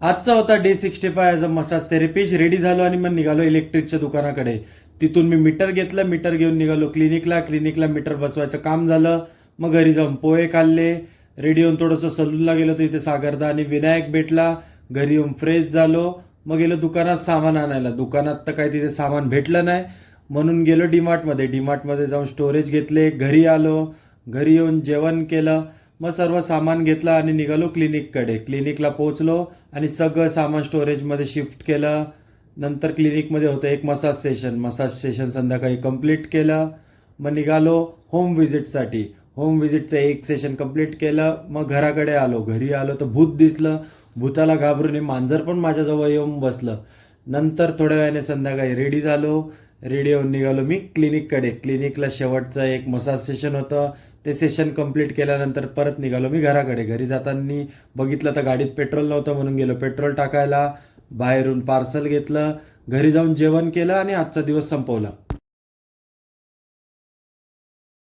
आजचा होता day 65 as a massage therapist. Ready झालो आणि मग निघालो इलेक्ट्रिकच्या दुकानाकडे. तिथून मी मीटर घेतलं, मीटर घेऊन निघालो क्लिनिकला मीटर बसवायचं काम झालं. मग घरी जाऊन पोहे खाल्ले. रेडी होऊन थोडंसं सलूनला गेलो, तर इथे सागरदा आणि विनायक भेटला. घरी येऊन फ्रेश झालो. मग गेलो दुकानात सामान आणायला. दुकानात तर काही तिथे सामान भेटलं नाही, म्हणून गेलो डीमार्टमध्ये जाऊन स्टोरेज घेतले. घरी आलो. घरी येऊन जेवण केलं. मग सर्व सामान घेतलं आणि निघालो क्लिनिककडे. क्लिनिकला पोहोचलो आणि सगळं सामान स्टोरेजमध्ये शिफ्ट केलं. नंतर क्लिनिकमध्ये होतं एक मसाज सेशन संध्याकाळी कंप्लीट केलं. मग निघालो होम व्हिजिटसाठी. होम व्हिजिटचं एक सेशन कंप्लीट केलं. मग घराकडे आलो. घरी आलो तर भूत दिसलं. भूताला घाबरून हे मांजर पण माझ्याजवळ येऊन बसलं. नंतर थोड्या वेळाने संध्याकाळी रेडी झालो. रेडी होऊन निघालो मी क्लिनिककडे. क्लिनिकला शेवटचं एक मसाज सेशन होतं. ते सेशन कंप्लीट केल्यानंतर परत निघालो मी घराकडे. घरी जाताना बघितलं तर गाडीत पेट्रोल नव्हतं, म्हणून गेलो पेट्रोल टाकायला. बाहेरून पार्सल घेतलं. घरी जाऊन जेवण केलं आणि आजचा दिवस संपवला.